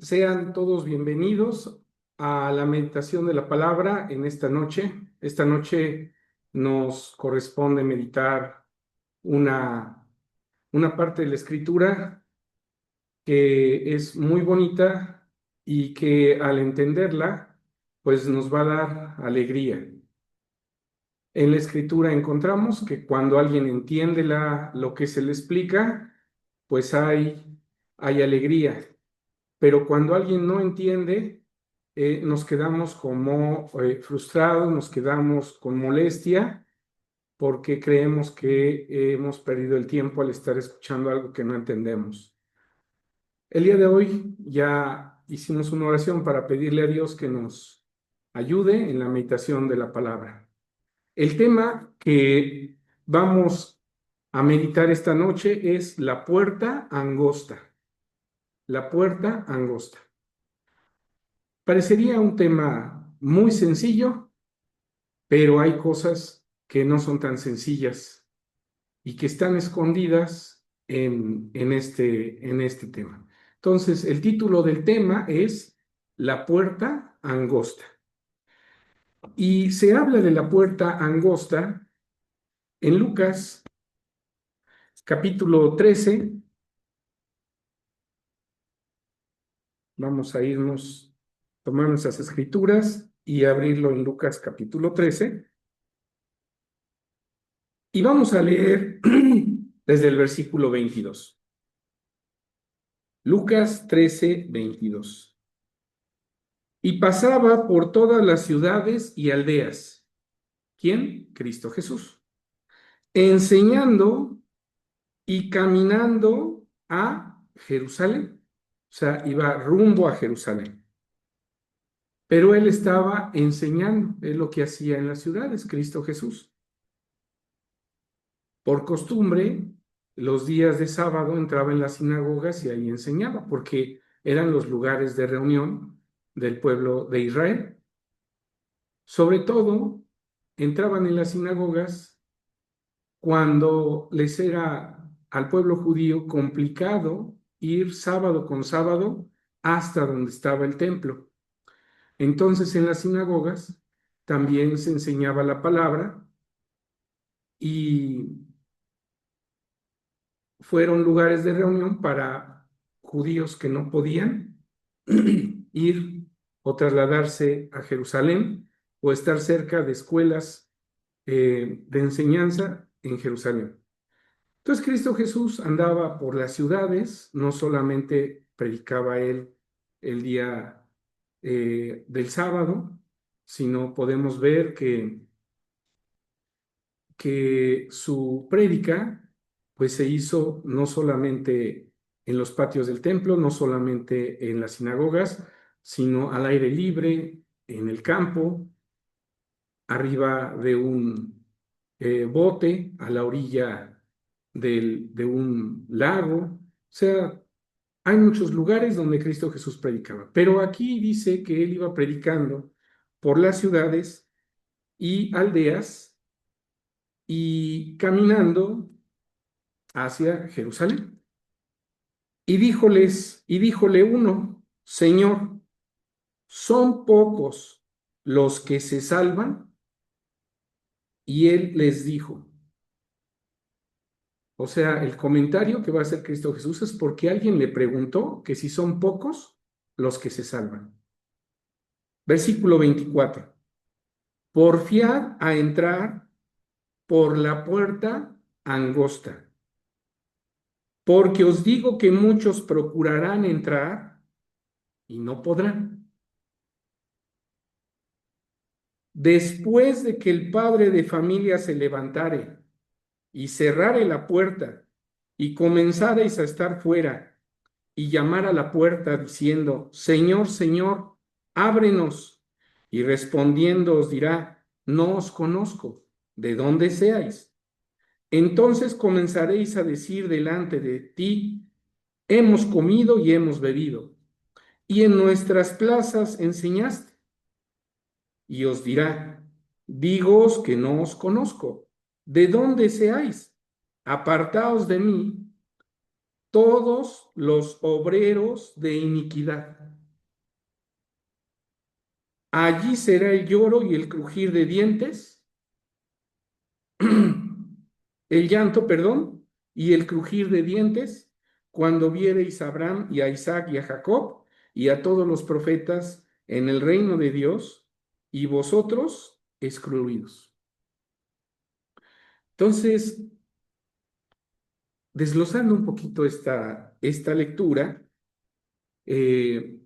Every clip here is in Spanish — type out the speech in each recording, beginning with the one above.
Sean todos bienvenidos a la meditación de la palabra en esta noche. Esta noche nos corresponde meditar una, una parte de la escritura que es muy bonita y que al entenderla, pues nos va a dar alegría. En la escritura encontramos que cuando alguien entiende lo que se le explica, pues hay alegría. Pero cuando alguien no entiende, nos quedamos como frustrados, nos quedamos con molestia porque creemos que hemos perdido el tiempo al estar escuchando algo que no entendemos. El día de hoy ya hicimos una oración para pedirle a Dios que nos ayude en la meditación de la palabra. El tema que vamos a meditar esta noche es la puerta angosta. La puerta angosta. Parecería un tema muy sencillo, pero hay cosas que no son tan sencillas y que están escondidas en este tema. Entonces, el título del tema es La puerta angosta. Y se habla de la puerta angosta en Lucas capítulo 13. Vamos a irnos, tomar nuestras escrituras y abrirlo en Lucas capítulo 13. Y vamos a leer desde el versículo 22. Lucas 13:22. Y pasaba por todas las ciudades y aldeas. ¿Quién? Cristo Jesús. Enseñando y caminando a Jerusalén. O sea, iba rumbo a Jerusalén. Pero él estaba enseñando, es lo que hacía en las ciudades, Cristo Jesús. Por costumbre, los días de sábado entraba en las sinagogas y ahí enseñaba, porque eran los lugares de reunión del pueblo de Israel. Sobre todo, entraban en las sinagogas cuando les era al pueblo judío complicado ir sábado con sábado hasta donde estaba el templo. Entonces, en las sinagogas también se enseñaba la palabra y fueron lugares de reunión para judíos que no podían ir o trasladarse a Jerusalén o estar cerca de escuelas de enseñanza en Jerusalén. Entonces Cristo Jesús andaba por las ciudades, no solamente predicaba él el día del sábado, sino podemos ver que su prédica pues se hizo no solamente en los patios del templo, no solamente en las sinagogas, sino al aire libre, en el campo, arriba de un bote, a la orilla de un lago. O sea, hay muchos lugares donde Cristo Jesús predicaba, pero aquí dice que él iba predicando por las ciudades y aldeas y caminando hacia Jerusalén. Y díjole uno, Señor, ¿son pocos los que se salvan? Y él les dijo, o sea, el comentario que va a hacer Cristo Jesús es porque alguien le preguntó que si son pocos los que se salvan. Versículo 24. Porfiad a entrar por la puerta angosta, porque os digo que muchos procurarán entrar y no podrán. Después de que el padre de familia se levantare y cerrare la puerta y comenzareis a estar fuera y llamar a la puerta diciendo, Señor, Señor, ábrenos. Y respondiendo os dirá, no os conozco, ¿de dónde seáis? Entonces comenzaréis a decir delante de ti, hemos comido y hemos bebido, y en nuestras plazas enseñaste. Y os dirá, dígoos que no os conozco, ¿de dónde seáis? Apartaos de mí, todos los obreros de iniquidad. Allí será el lloro y el crujir de dientes, el llanto, perdón, y el crujir de dientes, cuando viereis a Abraham y a Isaac y a Jacob y a todos los profetas en el reino de Dios, y vosotros excluidos. Entonces, desglosando un poquito esta lectura, eh,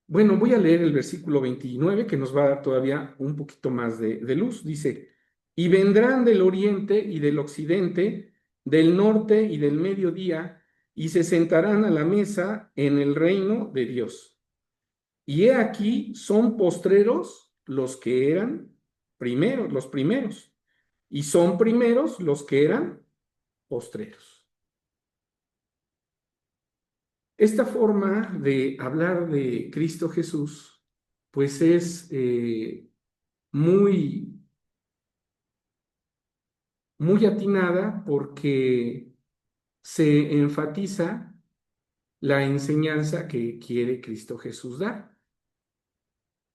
bueno, voy a leer el versículo 29 que nos va a dar todavía un poquito más de luz. Dice, y vendrán del oriente y del occidente, del norte y del mediodía, y se sentarán a la mesa en el reino de Dios. Y he aquí, son postreros los que eran primeros, los primeros, y son primeros los que eran postreros. Esta forma de hablar de Cristo Jesús, pues es muy, muy atinada porque se enfatiza la enseñanza que quiere Cristo Jesús dar.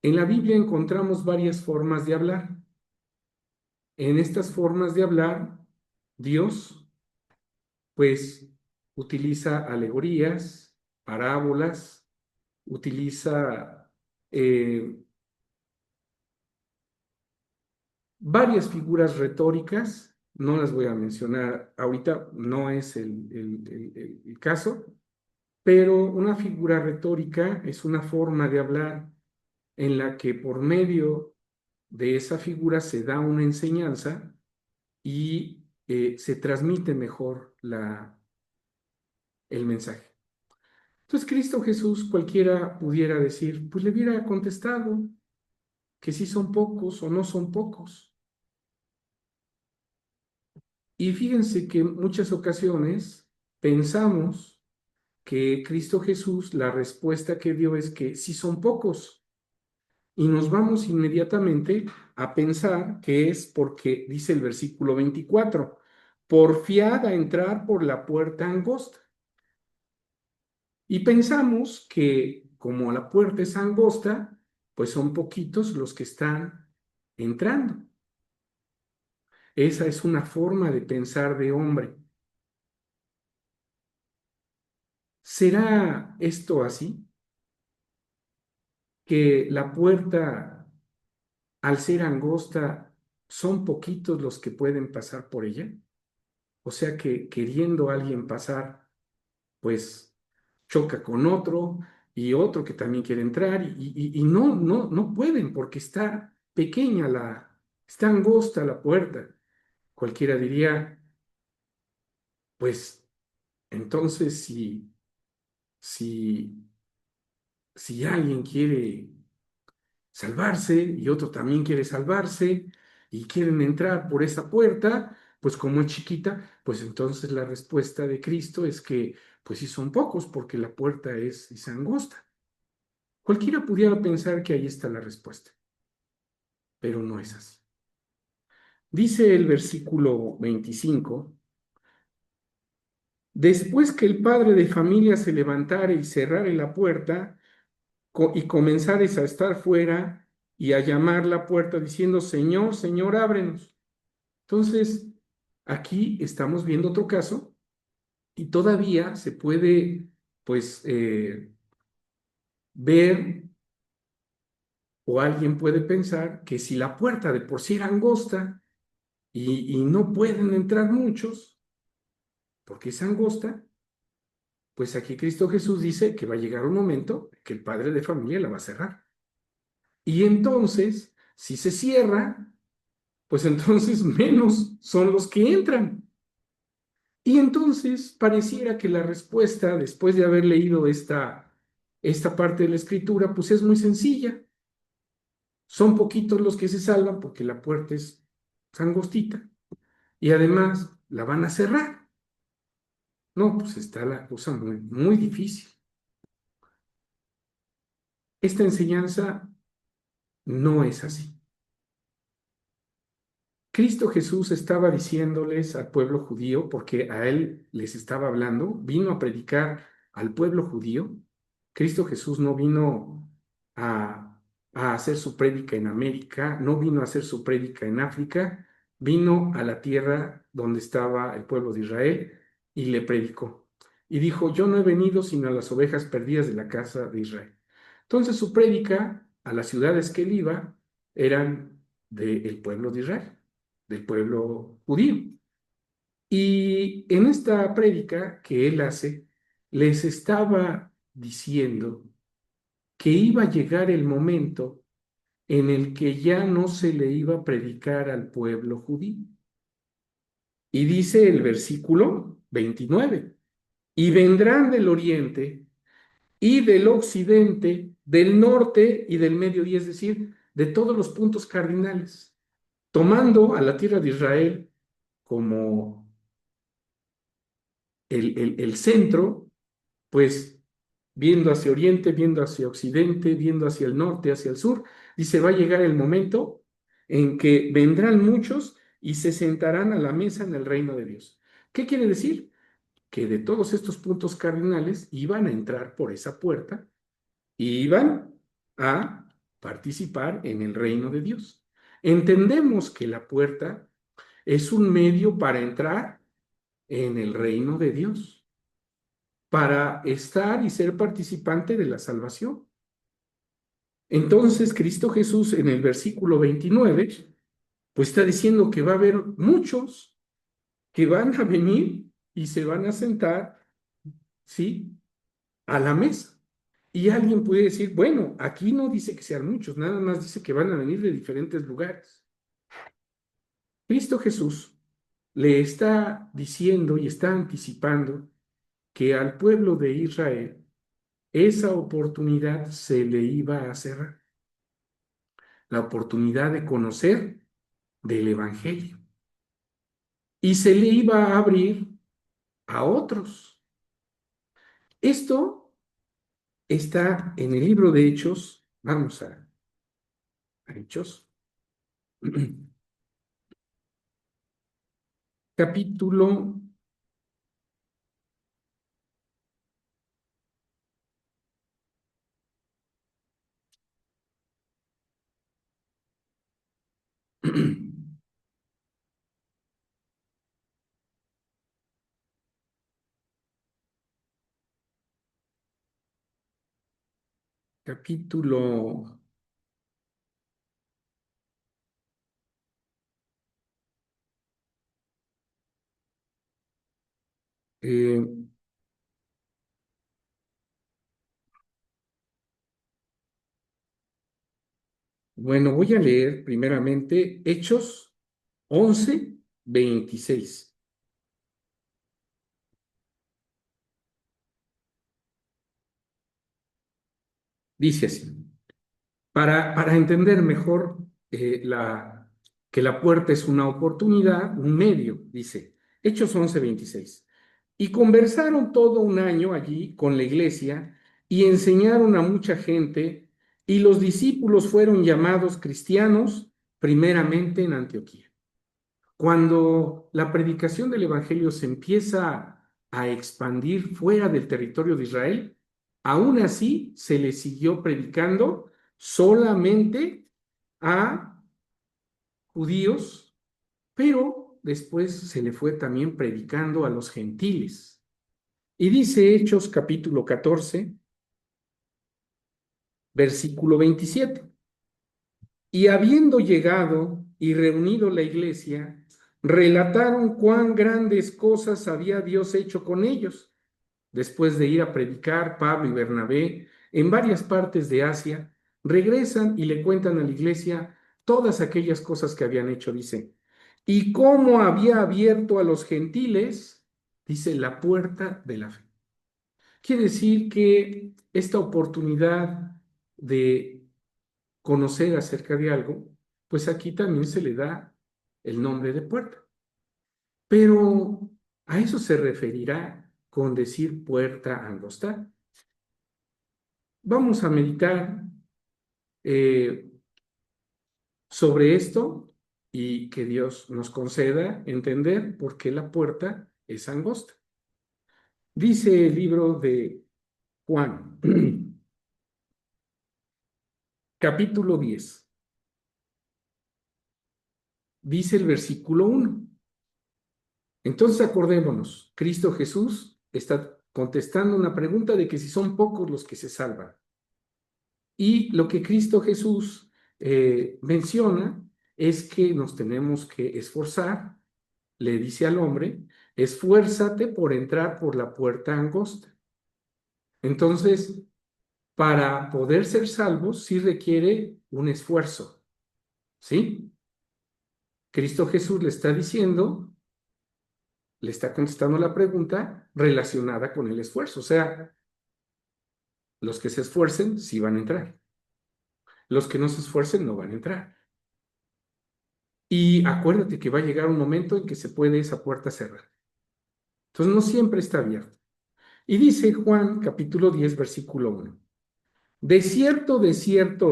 En la Biblia encontramos varias formas de hablar. En estas formas de hablar, Dios, pues, utiliza alegorías, parábolas, utiliza varias figuras retóricas, no las voy a mencionar ahorita, no es el caso, pero una figura retórica es una forma de hablar en la que por medio de esa figura se da una enseñanza y se transmite mejor el mensaje. Entonces Cristo Jesús, cualquiera pudiera decir, pues le hubiera contestado que sí son pocos o no son pocos. Y fíjense que en muchas ocasiones pensamos que Cristo Jesús, la respuesta que dio es que sí son pocos. Y nos vamos inmediatamente a pensar que es porque, dice el versículo 24, porfiad a entrar por la puerta angosta. Y pensamos que como la puerta es angosta, pues son poquitos los que están entrando. Esa es una forma de pensar de hombre. ¿Será esto así? Que la puerta, al ser angosta, son poquitos los que pueden pasar por ella. O sea que queriendo alguien pasar, pues choca con otro y otro que también quiere entrar y no pueden porque está pequeña está angosta la puerta. Cualquiera diría, pues entonces si, si alguien quiere salvarse y otro también quiere salvarse y quieren entrar por esa puerta, pues como es chiquita, pues entonces la respuesta de Cristo es que pues sí son pocos porque la puerta es angosta. Cualquiera pudiera pensar que ahí está la respuesta, pero no es así. Dice el versículo 25, después que el padre de familia se levantare y cerrare la puerta, y comenzares a estar fuera y a llamar la puerta diciendo, Señor, Señor, ábrenos. Entonces, aquí estamos viendo otro caso y todavía se puede, pues, ver o alguien puede pensar que si la puerta de por sí era angosta y no pueden entrar muchos, porque es angosta, pues aquí Cristo Jesús dice que va a llegar un momento que el padre de familia la va a cerrar. Y entonces, si se cierra, pues entonces menos son los que entran. Y entonces pareciera que la respuesta, después de haber leído esta parte de la escritura, pues es muy sencilla. Son poquitos los que se salvan porque la puerta es angostita y además la van a cerrar. No, pues está la cosa muy, muy difícil. Esta enseñanza no es así. Cristo Jesús estaba diciéndoles al pueblo judío, porque a él les estaba hablando, vino a predicar al pueblo judío. Cristo Jesús no vino a hacer su prédica en América, no vino a hacer su prédica en África, vino a la tierra donde estaba el pueblo de Israel y le predicó. Y dijo, yo no he venido sino a las ovejas perdidas de la casa de Israel. Entonces su prédica a las ciudades que él iba eran del pueblo de Israel, del pueblo judío. Y en esta prédica que él hace, les estaba diciendo que iba a llegar el momento en el que ya no se le iba a predicar al pueblo judío. Y dice el versículo 29, y vendrán del oriente y del occidente, del norte y del mediodía, es decir, de todos los puntos cardinales, tomando a la tierra de Israel como el centro, pues viendo hacia oriente, viendo hacia occidente, viendo hacia el norte, hacia el sur, dice, va a llegar el momento en que vendrán muchos y se sentarán a la mesa en el reino de Dios. ¿Qué quiere decir? Que de todos estos puntos cardinales iban a entrar por esa puerta y iban a participar en el reino de Dios. Entendemos que la puerta es un medio para entrar en el reino de Dios, para estar y ser participante de la salvación. Entonces, Cristo Jesús en el versículo 29, pues está diciendo que va a haber muchos que van a venir y se van a sentar, ¿sí?, a la mesa. Y alguien puede decir, bueno, aquí no dice que sean muchos, nada más dice que van a venir de diferentes lugares. Cristo Jesús le está diciendo y está anticipando que al pueblo de Israel esa oportunidad se le iba a cerrar, la oportunidad de conocer del Evangelio, y se le iba a abrir a otros. Esto está en el libro de Hechos. Vamos a Hechos, capítulo capítulo eh, bueno, voy a leer primeramente Hechos 11:26. Dice así, para entender mejor que la puerta es una oportunidad, un medio, dice Hechos 11:26. Y conversaron todo un año allí con la iglesia y enseñaron a mucha gente, y los discípulos fueron llamados cristianos primeramente en Antioquía. Cuando la predicación del Evangelio se empieza a expandir fuera del territorio de Israel, aún así se le siguió predicando solamente a judíos, pero después se le fue también predicando a los gentiles. Y dice Hechos capítulo 14, versículo 27. Y habiendo llegado y reunido la iglesia, relataron cuán grandes cosas había Dios hecho con ellos. Después de ir a predicar, Pablo y Bernabé en varias partes de Asia, regresan y le cuentan a la iglesia todas aquellas cosas que habían hecho, dice. Y cómo había abierto a los gentiles, dice, la puerta de la fe. Quiere decir que esta oportunidad de conocer acerca de algo, pues aquí también se le da el nombre de puerta. Pero a eso se referirá con decir puerta angosta. Vamos a meditar eh, sobre esto y que Dios nos conceda entender por qué la puerta es angosta. Dice el libro de Juan, capítulo 10, dice el versículo 1. Entonces acordémonos, Cristo Jesús está contestando una pregunta de que si son pocos los que se salvan. Y lo que Cristo Jesús menciona es que nos tenemos que esforzar, le dice al hombre, esfuérzate por entrar por la puerta angosta. Entonces, para poder ser salvos, sí requiere un esfuerzo, ¿sí? Cristo Jesús le está diciendo, le está contestando la pregunta relacionada con el esfuerzo. O sea, los que se esfuercen sí van a entrar. Los que no se esfuercen no van a entrar. Y acuérdate que va a llegar un momento en que se puede esa puerta cerrar. Entonces no siempre está abierta. Y dice Juan capítulo 10, versículo 1. De cierto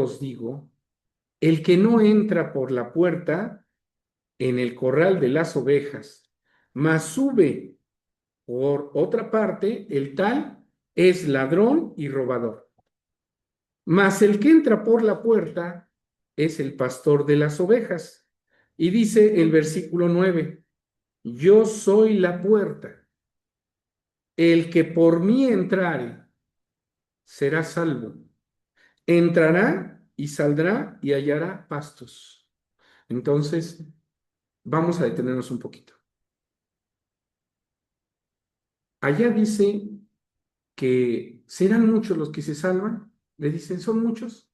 os digo, el que no entra por la puerta en el corral de las ovejas, mas sube por otra parte, el tal es ladrón y robador. Mas el que entra por la puerta es el pastor de las ovejas. Y dice el versículo 9, yo soy la puerta. El que por mí entrare será salvo. Entrará y saldrá y hallará pastos. Entonces, vamos a detenernos un poquito. Allá dice que serán muchos los que se salvan. Le dicen, son muchos.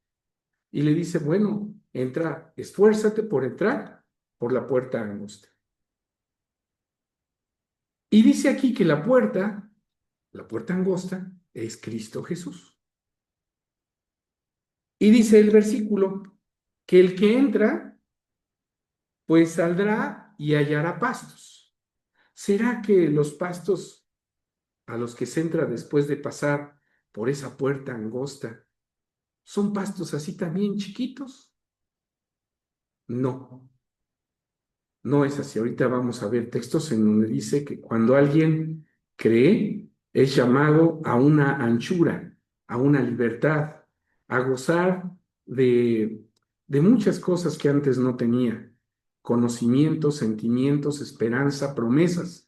Y le dice, bueno, entra, esfuérzate por entrar por la puerta angosta. Y dice aquí que la puerta angosta, es Cristo Jesús. Y dice el versículo que el que entra, pues saldrá y hallará pastos. ¿Será que los pastos a los que se entra después de pasar por esa puerta angosta son pastos así también chiquitos? No, no es así. Ahorita vamos a ver textos en donde dice que cuando alguien cree, es llamado a una anchura, a una libertad, a gozar de, de muchas cosas que antes no tenía, conocimientos, sentimientos, esperanza, promesas.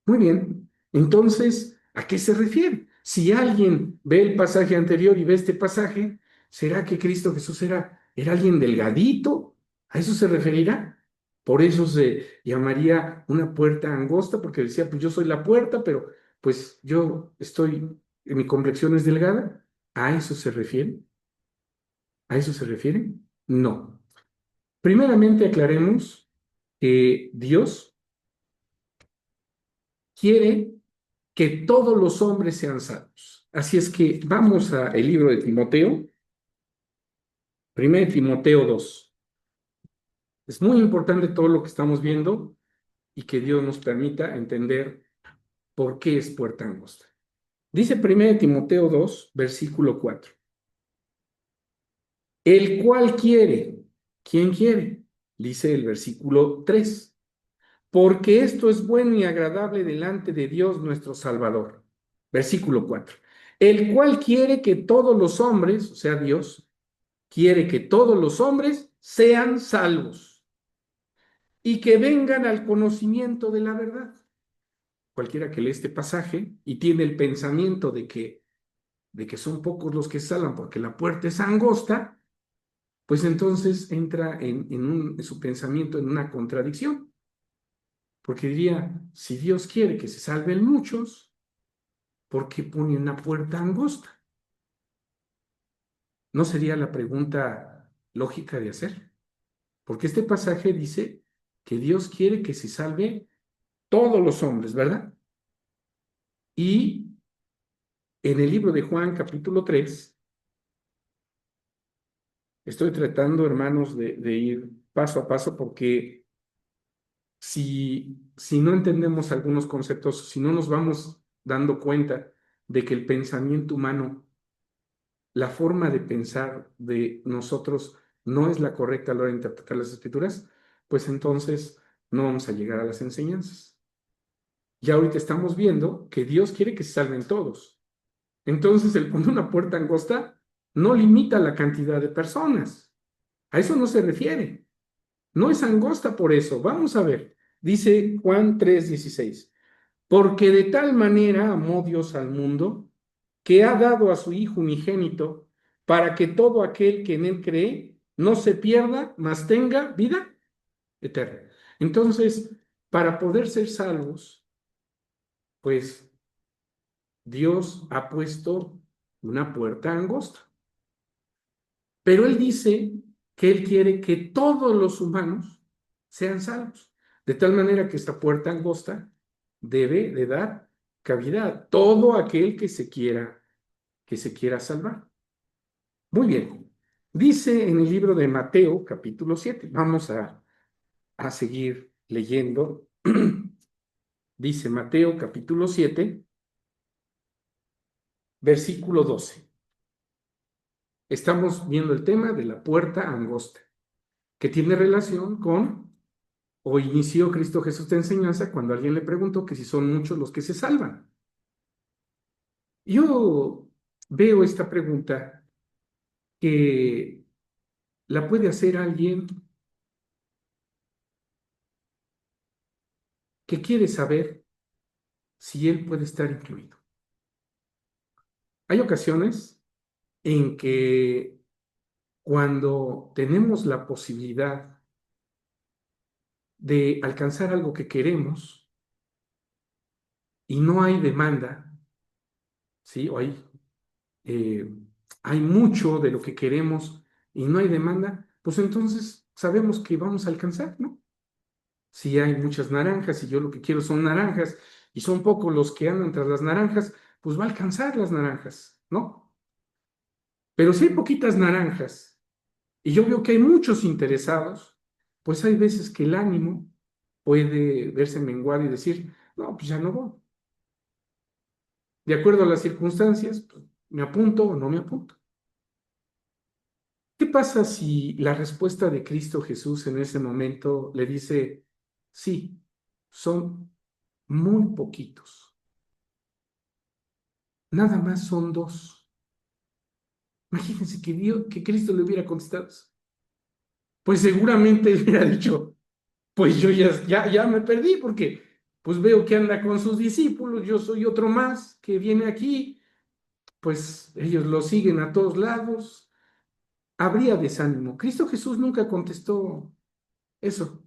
Muy bien, entonces, ¿a qué se refiere? Si alguien ve el pasaje anterior y ve este pasaje, ¿será que Cristo Jesús era alguien delgadito? ¿A eso se referirá? Por eso se llamaría una puerta angosta, porque decía, pues yo soy la puerta, pero pues yo estoy, mi complexión es delgada. ¿A eso se refiere? ¿A eso se refiere? No. Primeramente aclaremos que Dios quiere que todos los hombres sean salvos. Así es que vamos al libro de Timoteo, 1 Timoteo 2. Es muy importante todo lo que estamos viendo y que Dios nos permita entender por qué es puerta angosta. Dice 1 Timoteo 2, versículo 4. El cual quiere, ¿quién quiere? Dice el versículo 3. Porque esto es bueno y agradable delante de Dios nuestro Salvador. Versículo 4. El cual quiere que todos los hombres, o sea, Dios, quiere que todos los hombres sean salvos y que vengan al conocimiento de la verdad. Cualquiera que lee este pasaje y tiene el pensamiento de que son pocos los que salvan porque la puerta es angosta, pues entonces entra en su pensamiento en una contradicción. Porque diría, si Dios quiere que se salven muchos, ¿por qué pone una puerta angosta? ¿No sería la pregunta lógica de hacer? Porque este pasaje dice que Dios quiere que se salve todos los hombres, ¿verdad? Y en el libro de Juan, capítulo 3, estoy tratando, hermanos, de ir paso a paso porque si no entendemos algunos conceptos, si no nos vamos dando cuenta de que el pensamiento humano, la forma de pensar de nosotros no es la correcta a la hora de interpretar las escrituras, pues entonces no vamos a llegar a las enseñanzas. Y ahorita estamos viendo que Dios quiere que se salven todos. Entonces, el poner una puerta angosta no limita la cantidad de personas. A eso no se refiere. No es angosta por eso. Vamos a ver. Dice Juan 3:16. Porque de tal manera amó Dios al mundo, que ha dado a su Hijo unigénito, para que todo aquel que en él cree no se pierda, mas tenga vida eterna. Entonces, para poder ser salvos, pues Dios ha puesto una puerta angosta. Pero Él dice que Él quiere que todos los humanos sean salvos. De tal manera que esta puerta angosta debe de dar cabida a todo aquel que se quiera salvar. Muy bien. Dice en el libro de Mateo, capítulo 7. Vamos a seguir leyendo. Dice Mateo, capítulo 7, versículo 12. Estamos viendo el tema de la puerta angosta, que tiene relación con, o inició Cristo Jesús de enseñanza cuando alguien le preguntó que si son muchos los que se salvan. Yo veo esta pregunta que la puede hacer alguien que quiere saber si él puede estar incluido. Hay ocasiones en que cuando tenemos la posibilidad de alcanzar algo que queremos y no hay demanda, ¿sí? O eh, hay mucho de lo que queremos y no hay demanda, pues entonces sabemos que vamos a alcanzar, ¿no? Si hay muchas naranjas y yo lo que quiero son naranjas y son pocos los que andan tras las naranjas, pues va a alcanzar las naranjas, ¿no? Pero si hay poquitas naranjas y yo veo que hay muchos interesados, pues hay veces que el ánimo puede verse menguado y decir, no, pues ya no voy. De acuerdo a las circunstancias, pues, me apunto o no me apunto. ¿Qué pasa si la respuesta de Cristo Jesús en ese momento le dice, sí, son muy poquitos, nada más son dos? Imagínense que Dios, que Cristo le hubiera contestado eso. Pues seguramente él hubiera dicho, pues yo ya me perdí porque pues veo que anda con sus discípulos, yo soy otro más que viene aquí, pues ellos lo siguen a todos lados. Habría desánimo. Cristo Jesús nunca contestó eso.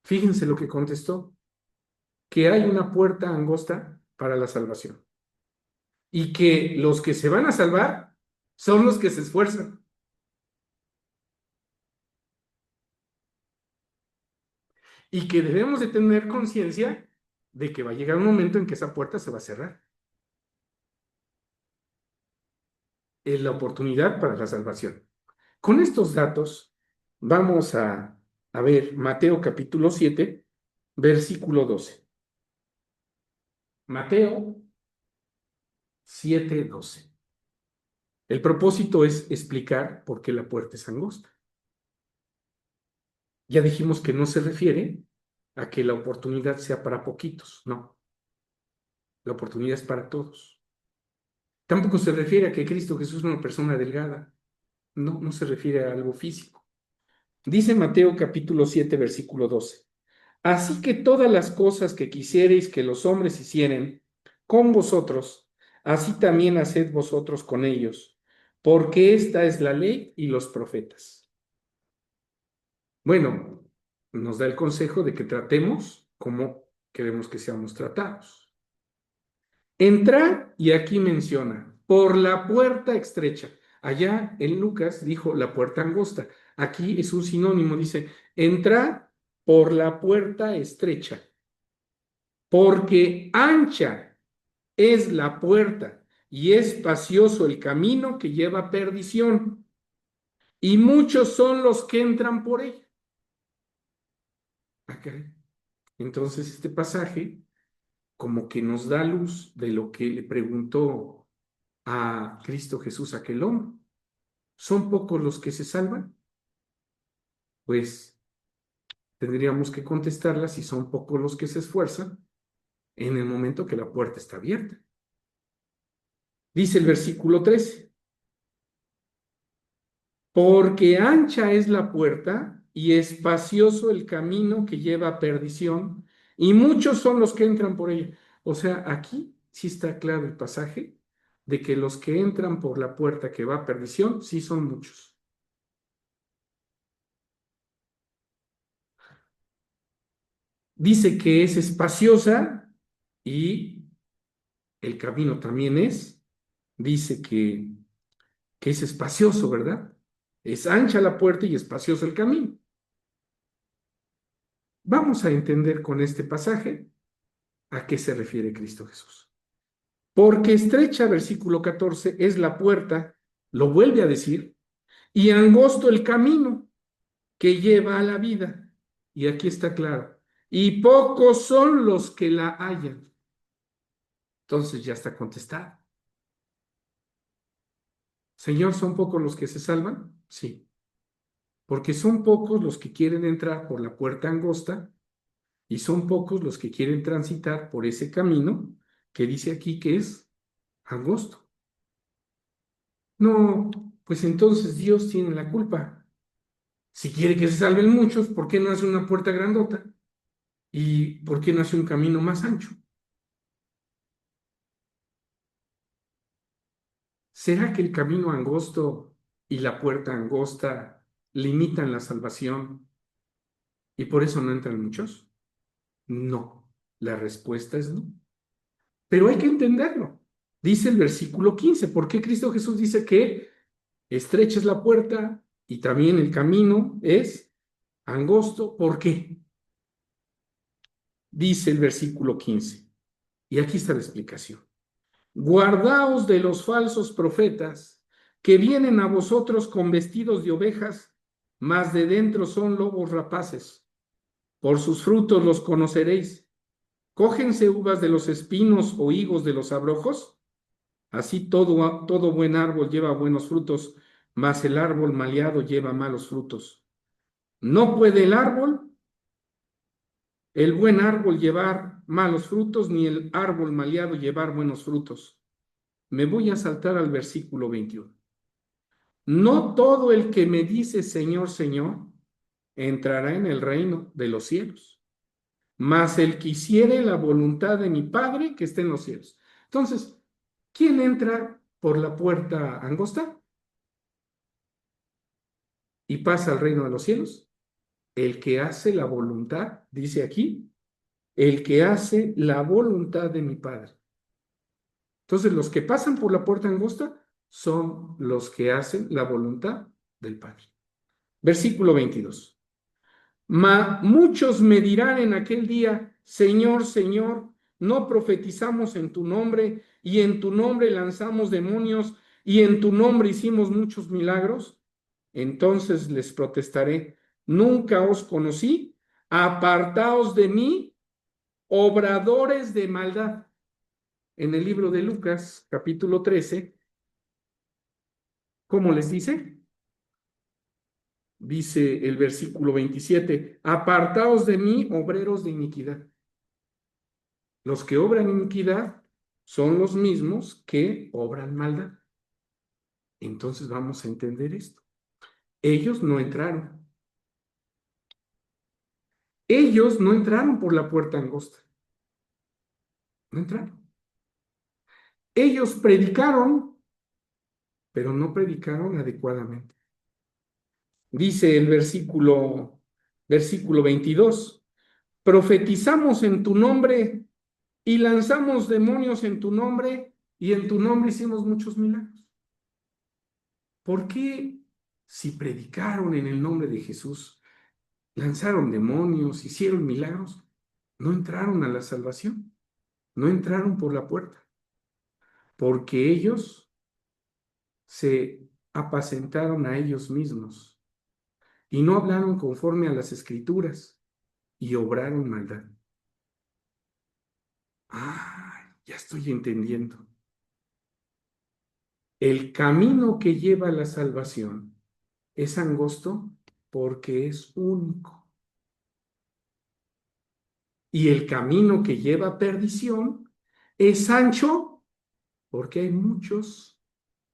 Fíjense lo que contestó, que hay una puerta angosta para la salvación y que los que se van a salvar son los que se esfuerzan y que debemos de tener conciencia de que va a llegar un momento en que esa puerta se va a cerrar. Es la oportunidad para la salvación. Con estos datos vamos a ver Mateo capítulo 7, versículo 12. Mateo 7, 12. El propósito es explicar por qué la puerta es angosta. Ya dijimos que no se refiere a que la oportunidad sea para poquitos, no. La oportunidad es para todos. Tampoco se refiere a que Cristo Jesús es una persona delgada. No, no se refiere a algo físico. Dice Mateo capítulo 7, versículo 12. Así que todas las cosas que quisiereis que los hombres hicieren con vosotros, así también haced vosotros con ellos, porque esta es la ley y los profetas. Bueno, nos da el consejo de que tratemos como queremos que seamos tratados. Entrar, y aquí menciona, por la puerta estrecha. Allá en Lucas dijo la puerta angosta. Aquí es un sinónimo, dice, entrar por la puerta estrecha, porque ancha es la puerta y es espacioso el camino que lleva a perdición, y muchos son los que entran por ella. Acá. Entonces, este pasaje como que nos da luz de lo que le preguntó a Cristo Jesús a aquel hombre. ¿Son pocos los que se salvan? Pues Tendríamos que contestarla si son pocos los que se esfuerzan en el momento que la puerta está abierta. Dice el versículo 13, porque ancha es la puerta y espacioso el camino que lleva a perdición, y muchos son los que entran por ella. O sea, aquí sí está claro el pasaje de que los que entran por la puerta que va a perdición, sí son muchos. Dice que es espaciosa y el camino también es. Dice que es espacioso, ¿verdad? Es ancha la puerta y espacioso el camino. Vamos a entender con este pasaje a qué se refiere Cristo Jesús. Porque estrecha, versículo 14, es la puerta, lo vuelve a decir, y angosto el camino que lleva a la vida. Y aquí está claro. Y pocos son los que la hallan. Entonces ya está contestado. Señor, ¿son pocos los que se salvan? Sí, porque son pocos los que quieren entrar por la puerta angosta y son pocos los que quieren transitar por ese camino que dice aquí que es angosto. No, pues entonces Dios tiene la culpa. Si quiere que se salven muchos, ¿por qué no hace una puerta grandota? ¿Y por qué no hace un camino más ancho? ¿Será que el camino angosto y la puerta angosta limitan la salvación y por eso no entran muchos? No, la respuesta es no. Pero hay que entenderlo. Dice el versículo 15, ¿por qué Cristo Jesús dice que estrecha es la puerta y también el camino es angosto? ¿Por qué? Dice el versículo 15. Y aquí está la explicación. Guardaos de los falsos profetas que vienen a vosotros con vestidos de ovejas, mas de dentro son lobos rapaces. Por sus frutos los conoceréis. ¿Cógense uvas de los espinos o higos de los abrojos? Así todo buen árbol lleva buenos frutos, mas el árbol maleado lleva malos frutos. No puede el buen árbol llevar malos frutos, ni el árbol maleado llevar buenos frutos. Me voy a saltar al versículo 21. No todo el que me dice Señor, Señor, entrará en el reino de los cielos, mas el que hiciere la voluntad de mi Padre que esté en los cielos. Entonces, ¿quién entra por la puerta angosta y pasa al reino de los cielos? El que hace la voluntad, dice aquí, el que hace la voluntad de mi Padre. Entonces, los que pasan por la puerta angosta son los que hacen la voluntad del Padre. Versículo 22. Muchos me dirán en aquel día, Señor, Señor, no profetizamos en tu nombre y en tu nombre lanzamos demonios y en tu nombre hicimos muchos milagros. Entonces les protestaré, nunca os conocí, apartaos de mí, obradores de maldad. En el libro de Lucas, capítulo 13, ¿cómo les dice? Dice el versículo 27, apartaos de mí, obreros de iniquidad. Los que obran iniquidad son los mismos que obran maldad. Entonces vamos a entender esto. Ellos no entraron. Ellos no entraron por la puerta angosta. No entraron. Ellos predicaron, pero no predicaron adecuadamente. Dice el versículo 22, profetizamos en tu nombre y lanzamos demonios en tu nombre y en tu nombre hicimos muchos milagros. ¿Por qué si predicaron en el nombre de Jesús, lanzaron demonios, hicieron milagros, no entraron a la salvación? No entraron por la puerta, porque ellos se apacentaron a ellos mismos y no hablaron conforme a las escrituras y obraron maldad. Ah, ya estoy entendiendo. El camino que lleva a la salvación es angosto porque es único. Y el camino que lleva a perdición es ancho porque hay muchos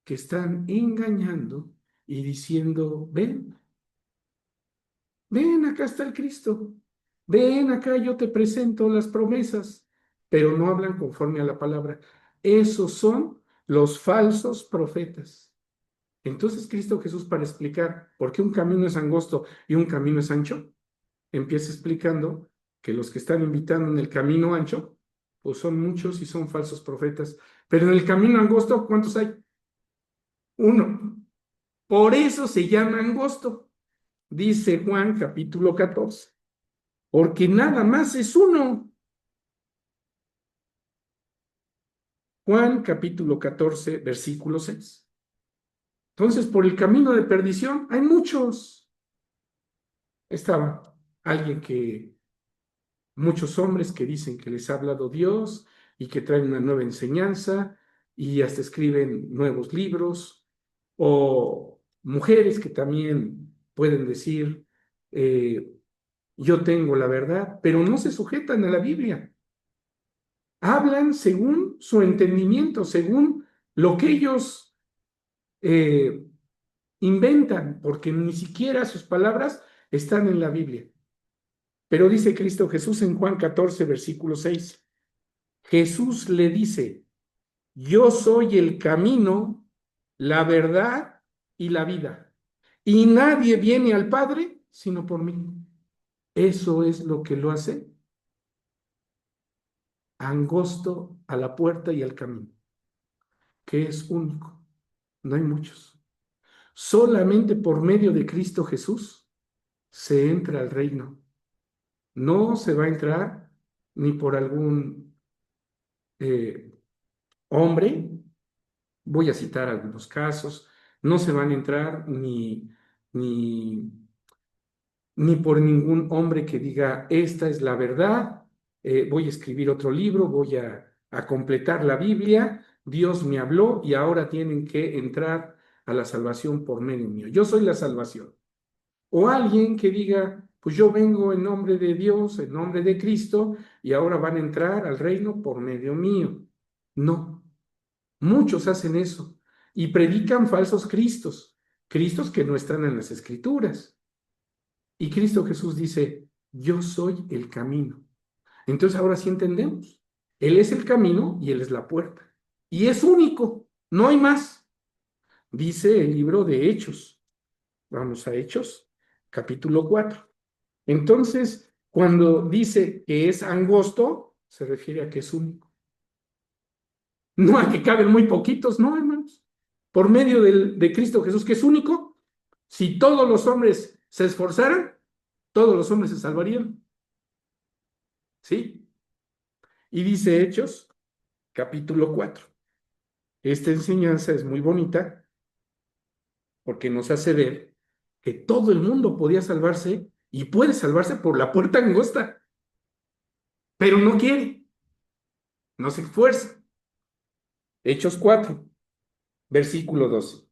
que están engañando y diciendo, ven, ven, acá está el Cristo, ven acá, yo te presento las promesas, pero no hablan conforme a la palabra. Esos son los falsos profetas. Entonces Cristo Jesús, para explicar por qué un camino es angosto y un camino es ancho, empieza explicando que los que están invitando en el camino ancho, pues son muchos y son falsos profetas. Pero en el camino angosto, ¿cuántos hay? Uno. Por eso se llama angosto, dice Juan capítulo 14, porque nada más es uno. Juan capítulo 14, versículo 6. Entonces, por el camino de perdición hay muchos. Estaba alguien que muchos hombres que dicen que les ha hablado Dios y que traen una nueva enseñanza y hasta escriben nuevos libros, o mujeres que también pueden decir, yo tengo la verdad, pero no se sujetan a la Biblia. Hablan según su entendimiento, según lo que ellos eh, inventan, porque ni siquiera sus palabras están en la Biblia. Pero dice Cristo Jesús en Juan 14, versículo 6. Jesús le dice, yo soy el camino, la verdad y la vida. Y nadie viene al Padre sino por mí. Eso es lo que lo hace angosto a la puerta y al camino, que es único. No hay muchos. Solamente por medio de Cristo Jesús se entra al reino. No se va a entrar ni por algún eh, hombre. Voy a citar algunos casos. No se van a entrar ni, ni por ningún hombre que diga, esta es la verdad, voy a escribir otro libro, voy a completar la Biblia, Dios me habló y ahora tienen que entrar a la salvación por medio mío. Yo soy la salvación. O alguien que diga, pues yo vengo en nombre de Dios, en nombre de Cristo, y ahora van a entrar al reino por medio mío. No, muchos hacen eso y predican falsos cristos, cristos que no están en las escrituras. Y Cristo Jesús dice, yo soy el camino. Entonces ahora sí entendemos. Él es el camino y Él es la puerta. Y es único, no hay más. Dice el libro de Hechos. Vamos a Hechos, capítulo 4. Entonces, cuando dice que es angosto, se refiere a que es único. No a que caben muy poquitos, no, hermanos. Por medio de Cristo Jesús, que es único, si todos los hombres se esforzaran, todos los hombres se salvarían. ¿Sí? Y dice Hechos, capítulo 4. Esta enseñanza es muy bonita porque nos hace ver que todo el mundo podía salvarse y puede salvarse por la puerta angosta, pero no quiere, no se esfuerza. Hechos 4, versículo 12.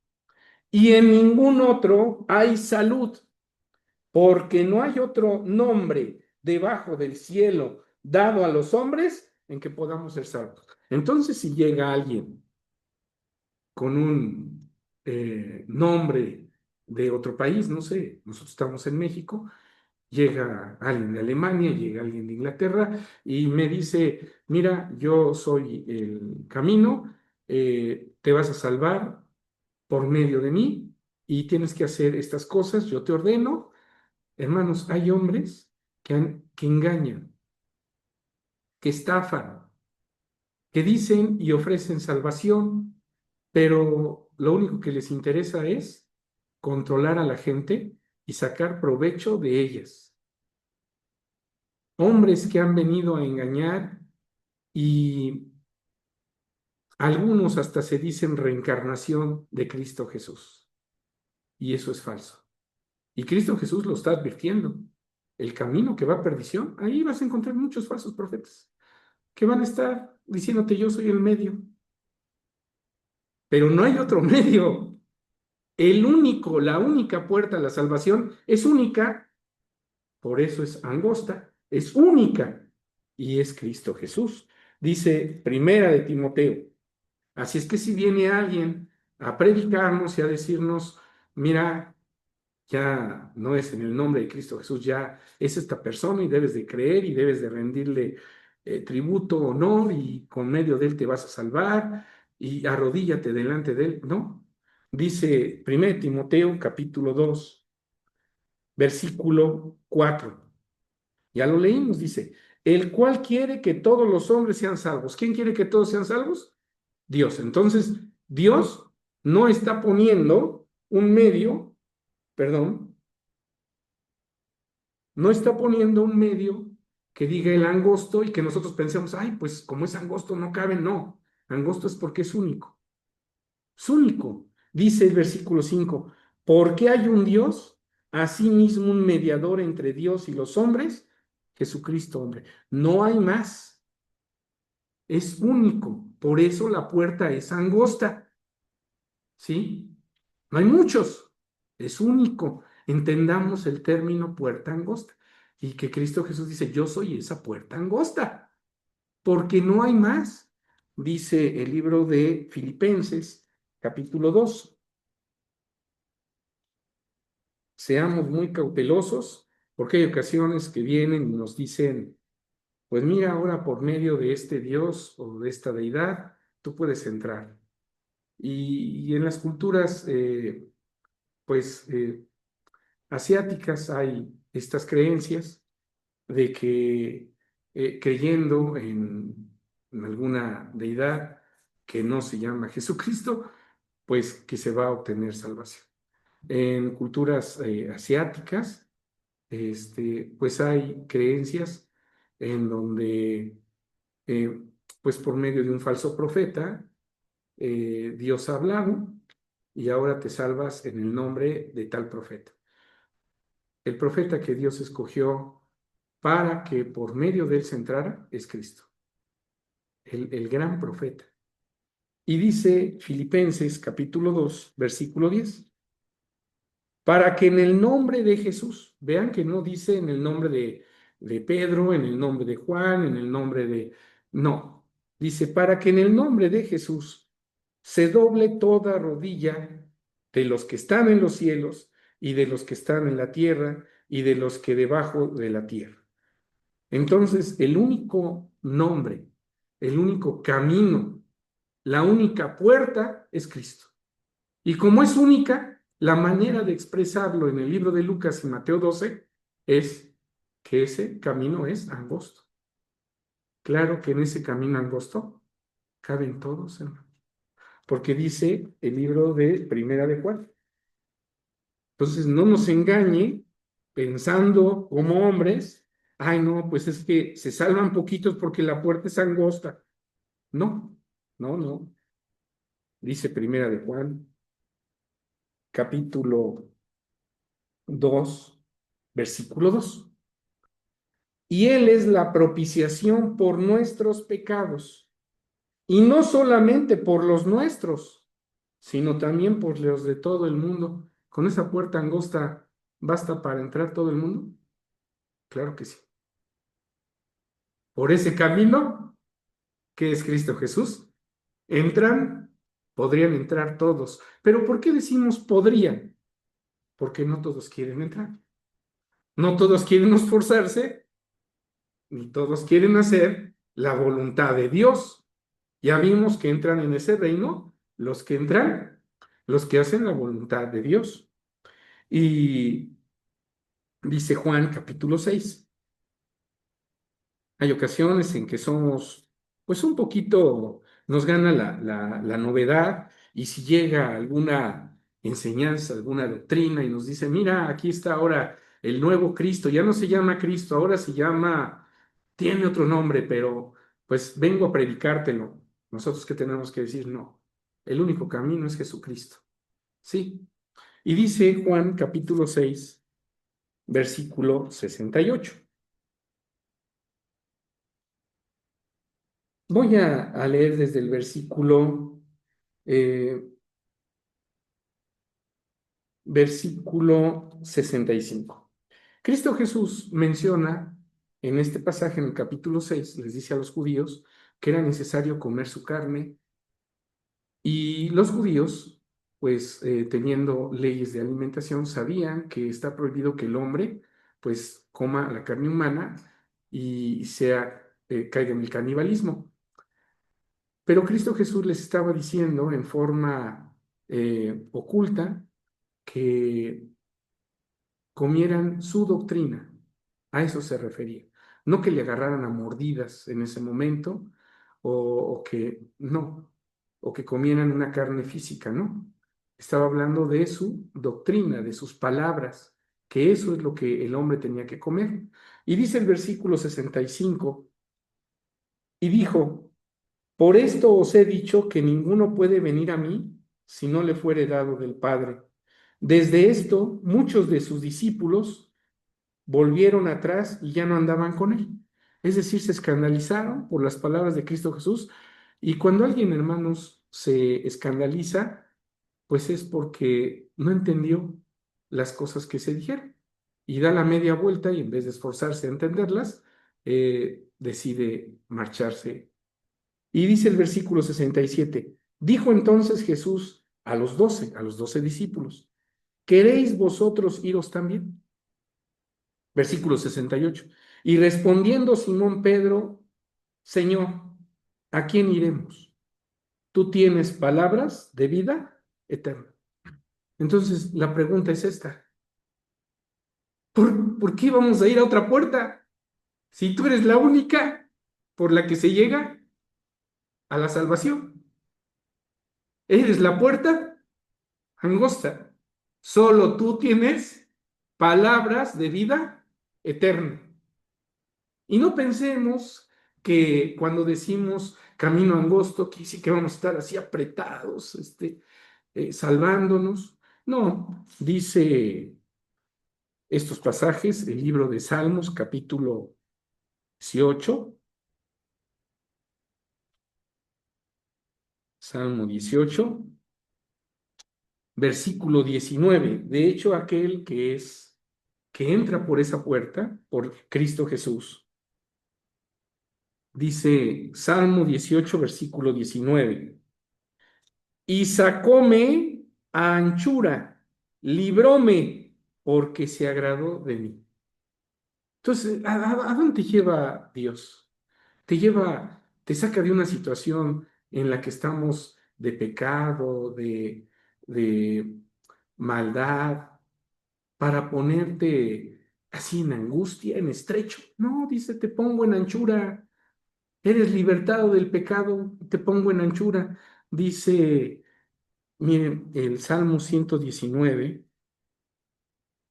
Y en ningún otro hay salud, porque no hay otro nombre debajo del cielo dado a los hombres en que podamos ser salvos. Entonces, si llega alguien con un nombre de otro país, no sé, nosotros estamos en México, llega alguien de Alemania, llega alguien de Inglaterra y me dice, mira, yo soy el camino, te vas a salvar por medio de mí y tienes que hacer estas cosas, yo te ordeno. Hermanos, hay hombres que engañan, que estafan, que dicen y ofrecen salvación, pero lo único que les interesa es controlar a la gente y sacar provecho de ellas. Hombres que han venido a engañar y algunos hasta se dicen reencarnación de Cristo Jesús. Y eso es falso. Y Cristo Jesús lo está advirtiendo. El camino que va a perdición, ahí vas a encontrar muchos falsos profetas que van a estar diciéndote yo soy el medio. Pero no hay otro medio. El único, la única puerta a la salvación es única, por eso es angosta, es única. y es Cristo Jesús. Dice Primera de Timoteo. Así es que si viene alguien a predicarnos y a decirnos, mira, ya no es en el nombre de Cristo Jesús, ya es esta persona y debes de creer y debes de rendirle tributo, honor y con medio de él te vas a salvar y arrodíllate delante de él. No, dice 1 Timoteo capítulo 2 versículo 4. Ya lo leímos, dice, el cual quiere que todos los hombres sean salvos. ¿Quién quiere que todos sean salvos? Dios. Entonces, Dios no está poniendo un medio, perdón, no está poniendo un medio que diga el angosto y que nosotros pensemos, ay, pues como es angosto no cabe, no. Angosto es porque es único. Es único. Dice el versículo 5, porque hay un Dios, asimismo un mediador entre Dios y los hombres, Jesucristo hombre. No hay más. Es único. Por eso la puerta es angosta. ¿Sí? No hay muchos. Es único. Entendamos el término puerta angosta. Y que Cristo Jesús dice, yo soy esa puerta angosta, porque no hay más. Dice el libro de Filipenses, capítulo 2. Seamos muy cautelosos, porque hay ocasiones que vienen y nos dicen, pues mira, ahora por medio de este Dios o de esta deidad, tú puedes entrar. Y en las culturas, pues, asiáticas hay estas creencias de que creyendo en alguna deidad que no se llama Jesucristo, pues que se va a obtener salvación. En culturas asiáticas, pues hay creencias en donde, eh, pues por medio de un falso profeta, Dios ha hablado y ahora te salvas en el nombre de tal profeta. El profeta que Dios escogió para que por medio de él se entrara es Cristo, el gran profeta. Y dice Filipenses capítulo 2 versículo 10, para que en el nombre de Jesús, vean que no dice en el nombre de Pedro, en el nombre de Juan, en el nombre de... No, dice, para que en el nombre de Jesús se doble toda rodilla de los que están en los cielos y de los que están en la tierra y de los que debajo de la tierra. Entonces, el único nombre, el único camino, la única puerta es Cristo. Y como es única, la manera de expresarlo en el libro de Lucas y Mateo 12 es que ese camino es angosto. Claro que en ese camino angosto caben todos, hermano, porque dice el libro de Primera de Juan. Entonces, no nos engañe pensando como hombres, ay, no, pues es que se salvan poquitos porque la puerta es angosta. No, no, no. Dice Primera de Juan, capítulo 2 versículo 2. Y Él es la propiciación por nuestros pecados, y no solamente por los nuestros, sino también por los de todo el mundo. ¿Con esa puerta angosta basta para entrar todo el mundo? Claro que sí. Por ese camino, que es Cristo Jesús, entran, podrían entrar todos. Pero ¿por qué decimos podrían? Porque no todos quieren entrar. No todos quieren esforzarse, ni todos quieren hacer la voluntad de Dios. Ya vimos que entran en ese reino los que entran, los que hacen la voluntad de Dios. Y dice Juan capítulo 6. Hay ocasiones en que somos, pues un poquito, nos gana la novedad y si llega alguna enseñanza, alguna doctrina y nos dice, mira, aquí está ahora el nuevo Cristo, ya no se llama Cristo, ahora se llama, tiene otro nombre, pero pues vengo a predicártelo. Nosotros qué tenemos que decir, no, el único camino es Jesucristo. Sí. Y dice Juan capítulo 6 versículo 68. Voy a leer desde el eh, versículo 65. Cristo Jesús menciona en este pasaje, en el capítulo 6, les dice a los judíos que era necesario comer su carne y los judíos, pues teniendo leyes de alimentación, sabían que está prohibido que el hombre, pues, coma la carne humana y caiga en el canibalismo. Pero Cristo Jesús les estaba diciendo en forma oculta que comieran su doctrina. A eso se refería. No que le agarraran a mordidas en ese momento o que no, o que comieran una carne física, no. Estaba hablando de su doctrina, de sus palabras, que eso es lo que el hombre tenía que comer. Y dice el versículo 65, y dijo, por esto os he dicho que ninguno puede venir a mí si no le fuere dado del Padre. Desde esto, muchos de sus discípulos volvieron atrás y ya no andaban con él. Es decir, se escandalizaron por las palabras de Cristo Jesús. Y cuando alguien, hermanos, se escandaliza, pues es porque no entendió las cosas que se dijeron. Y da la media vuelta y en vez de esforzarse a entenderlas, decide marcharse. Y dice el versículo 67, dijo entonces Jesús a los 12 discípulos, ¿queréis vosotros iros también? Versículo 68. Y respondiendo Simón Pedro, Señor, ¿a quién iremos? Tú tienes palabras de vida eterna. Entonces, la pregunta es esta. ¿Por qué vamos a ir a otra puerta? Si tú eres la única por la que se llega a la salvación. Eres la puerta angosta. Solo tú tienes palabras de vida eterna. Y no pensemos que cuando decimos camino angosto, que sí que vamos a estar así apretados, salvándonos. No, dice estos pasajes, el libro de Salmos, capítulo 18, Salmo 18, versículo 19. De hecho, aquel que entra por esa puerta, por Cristo Jesús, dice Salmo 18, versículo 19. Y sacóme a anchura, libróme, porque se agradó de mí. Entonces, ¿a dónde te lleva Dios? Te saca de una situación en la que estamos de pecado, de maldad, para ponerte así en angustia, en estrecho. No, dice, te pongo en anchura. Eres libertado del pecado, te pongo en anchura. Dice, miren, el Salmo 119,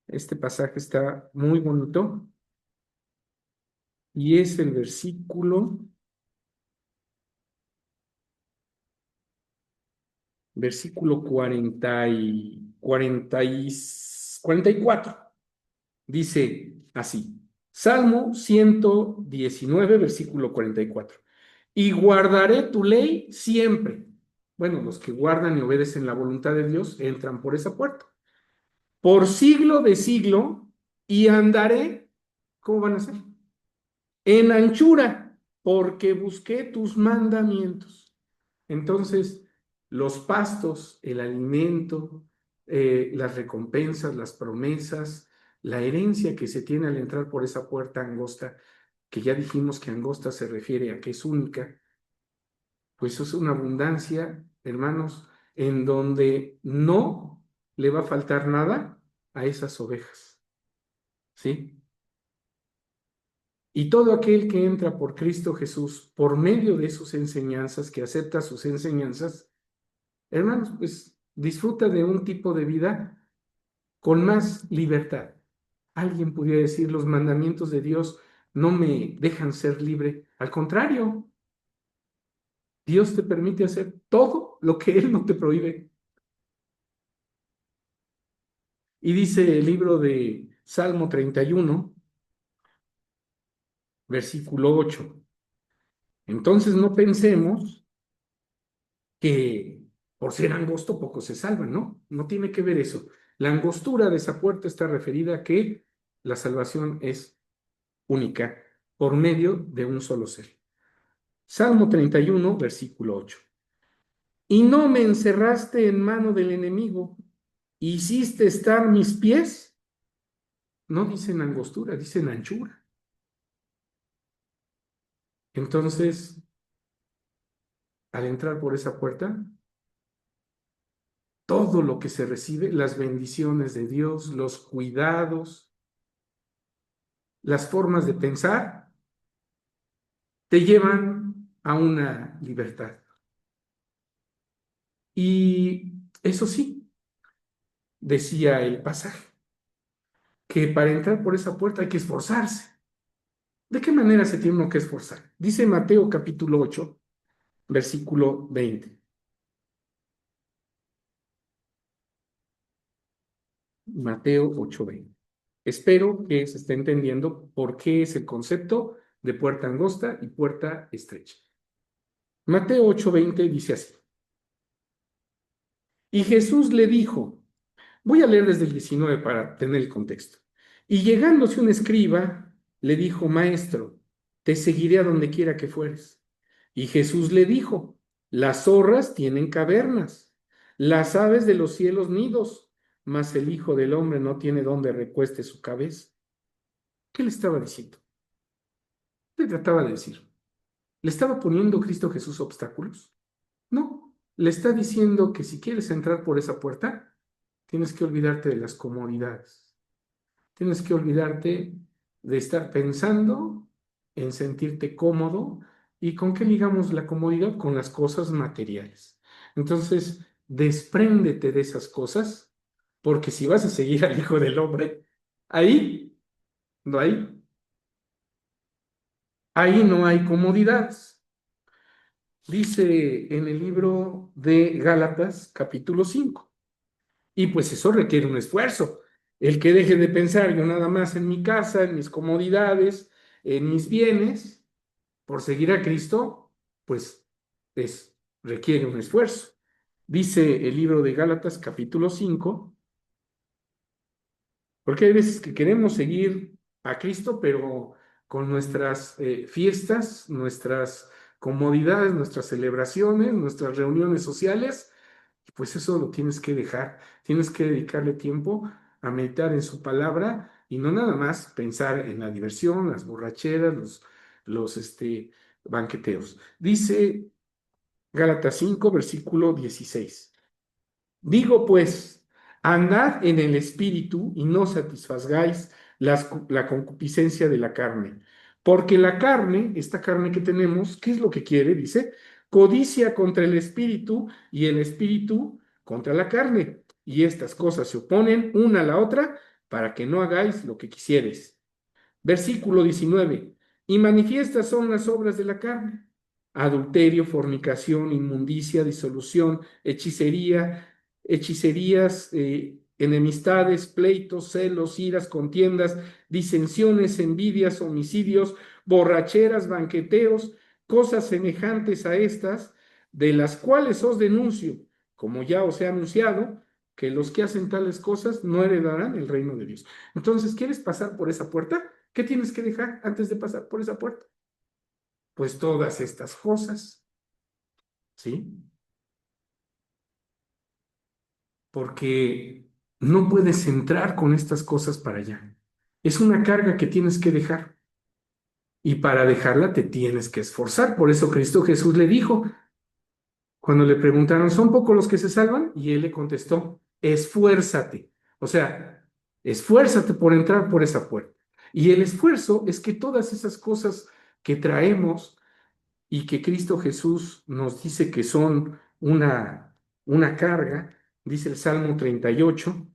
este pasaje está muy bonito y es el versículo 44. Dice así, Salmo 119, versículo 44. Y guardaré tu ley siempre. Bueno, los que guardan y obedecen la voluntad de Dios entran por esa puerta. Por siglo de siglo y andaré, ¿cómo van a ser? En anchura, porque busqué tus mandamientos. Entonces, los pastos, el alimento, las recompensas, las promesas, la herencia que se tiene al entrar por esa puerta angosta, que ya dijimos que angosta se refiere a que es única, pues es una abundancia, hermanos, en donde no le va a faltar nada a esas ovejas, ¿sí? Y todo aquel que entra por Cristo Jesús, por medio de sus enseñanzas, que acepta sus enseñanzas, hermanos, pues disfruta de un tipo de vida con más libertad. Alguien pudiera decir, los mandamientos de Dios no me dejan ser libre. Al contrario, Dios te permite hacer todo lo que Él no te prohíbe. Y dice el libro de Salmo 31, versículo 8. Entonces no pensemos que por ser angosto pocos se salvan, ¿no? No tiene que ver eso. La angostura de esa puerta está referida a que la salvación es única. por medio de un solo ser. Salmo 31, versículo 8. Y no me encerraste en mano del enemigo, hiciste estar mis pies, no dicen angostura, dicen anchura. Entonces, al entrar por esa puerta, todo lo que se recibe, las bendiciones de Dios, los cuidados, las formas de pensar, te llevan a una libertad. Y eso sí, decía el pasaje, que para entrar por esa puerta hay que esforzarse. ¿De qué manera se tiene uno que esforzar? Dice Mateo capítulo 8, versículo 20. Mateo 8:20. Espero que se esté entendiendo por qué es el concepto de puerta angosta y puerta estrecha. Mateo 8:20 dice así. Y Jesús le dijo, voy a leer desde el 19 para tener el contexto. Y llegándose un escriba, le dijo, Maestro, te seguiré a donde quiera que fueres. Y Jesús le dijo, las zorras tienen cavernas, las aves de los cielos nidos, mas el Hijo del Hombre no tiene donde recueste su cabeza. ¿Qué le estaba diciendo? ¿Qué le trataba de decir? ¿Le estaba poniendo Cristo Jesús obstáculos? No, le está diciendo que si quieres entrar por esa puerta, tienes que olvidarte de las comodidades. Tienes que olvidarte de estar pensando en sentirte cómodo. ¿Y con qué ligamos la comodidad? Con las cosas materiales. Entonces, despréndete de esas cosas, porque si vas a seguir al Hijo del Hombre, ahí no hay, ahí no hay comodidades. Dice en el libro de Gálatas, capítulo 5. Y pues eso requiere un esfuerzo. El que deje de pensar yo nada más en mi casa, en mis comodidades, en mis bienes, por seguir a Cristo, pues requiere un esfuerzo. Dice el libro de Gálatas capítulo 5, porque hay veces que queremos seguir a Cristo, pero con nuestras fiestas, nuestras comodidades, nuestras celebraciones, nuestras reuniones sociales, pues eso lo tienes que dejar, tienes que dedicarle tiempo a meditar en su palabra y no nada más pensar en la diversión, las borracheras, los banqueteos. Dice Gálatas 5, versículo 16. Digo pues, andad en el espíritu y no satisfagáis la concupiscencia de la carne. Porque la carne, esta carne que tenemos, ¿qué es lo que quiere? Dice, codicia contra el espíritu y el espíritu contra la carne. Y estas cosas se oponen una a la otra para que no hagáis lo que quisieres. Versículo 19. Y manifiestas son las obras de la carne: adulterio, fornicación, inmundicia, disolución, hechicerías, enemistades, pleitos, celos, iras, contiendas, disensiones, envidias, homicidios, borracheras, banqueteos, cosas semejantes a estas, de las cuales os denuncio, como ya os he anunciado, que los que hacen tales cosas no heredarán el reino de Dios. Entonces, ¿quieres pasar por esa puerta? ¿Qué tienes que dejar antes de pasar por esa puerta? Pues todas estas cosas, ¿sí? Porque no puedes entrar con estas cosas para allá. Es una carga que tienes que dejar. Y para dejarla te tienes que esforzar. Por eso Cristo Jesús le dijo, cuando le preguntaron, ¿son pocos los que se salvan? Y él le contestó, esfuérzate. O sea, esfuérzate por entrar por esa puerta. Y el esfuerzo es que todas esas cosas que traemos y que Cristo Jesús nos dice que son una carga, dice el Salmo 38.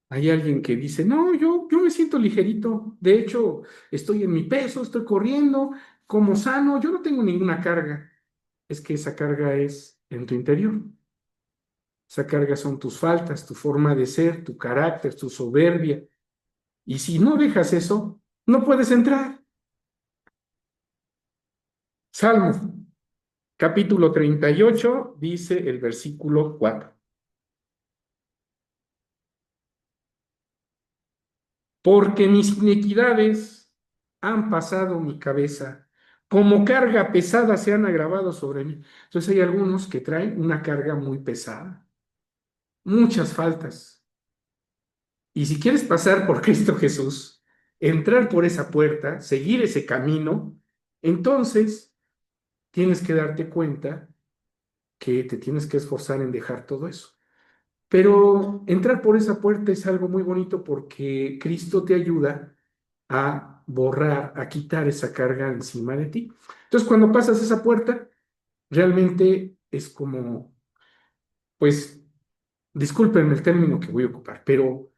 Hay alguien que dice, no, yo me siento ligerito, de hecho estoy en mi peso, estoy corriendo, como sano, yo no tengo ninguna carga. Es que esa carga es en tu interior. Esa carga son tus faltas, tu forma de ser, tu carácter, tu soberbia. Y si no dejas eso, no puedes entrar. Salmo capítulo 38 dice el versículo 4. Porque mis iniquidades han pasado mi cabeza, como carga pesada se han agravado sobre mí. Entonces hay algunos que traen una carga muy pesada, muchas faltas. Y si quieres pasar por Cristo Jesús, entrar por esa puerta, seguir ese camino, entonces tienes que darte cuenta que te tienes que esforzar en dejar todo eso. Pero entrar por esa puerta es algo muy bonito porque Cristo te ayuda a borrar, a quitar esa carga encima de ti. Entonces, cuando pasas esa puerta, realmente es como, pues, discúlpenme el término que voy a ocupar, pero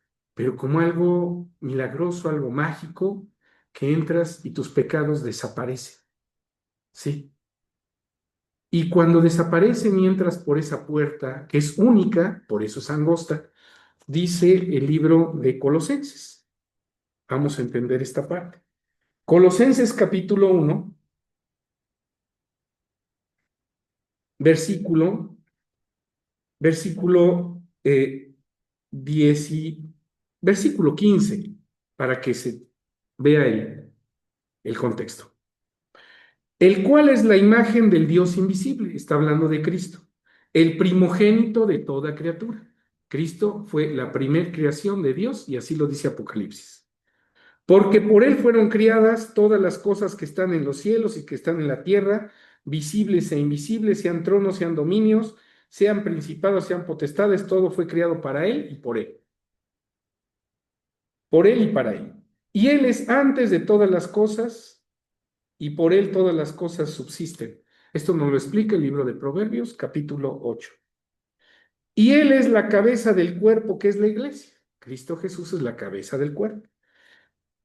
como algo milagroso, algo mágico, que entras y tus pecados desaparecen, ¿sí? Y cuando desaparecen y entras por esa puerta, que es única, por eso es angosta, dice el libro de Colosenses. Vamos a entender esta parte. Colosenses capítulo 1, versículo, versículo 10 versículo 15, para que se vea el contexto. El cual es la imagen del Dios invisible, está hablando de Cristo, el primogénito de toda criatura. Cristo fue la primer creación de Dios y así lo dice Apocalipsis. Porque por él fueron criadas todas las cosas que están en los cielos y que están en la tierra, visibles e invisibles, sean tronos, sean dominios, sean principados, sean potestades, todo fue creado para él y por él. Por él y para él. Y él es antes de todas las cosas y por él todas las cosas subsisten. Esto nos lo explica el libro de Proverbios, capítulo 8. Y él es la cabeza del cuerpo, que es la iglesia. Cristo Jesús es la cabeza del cuerpo.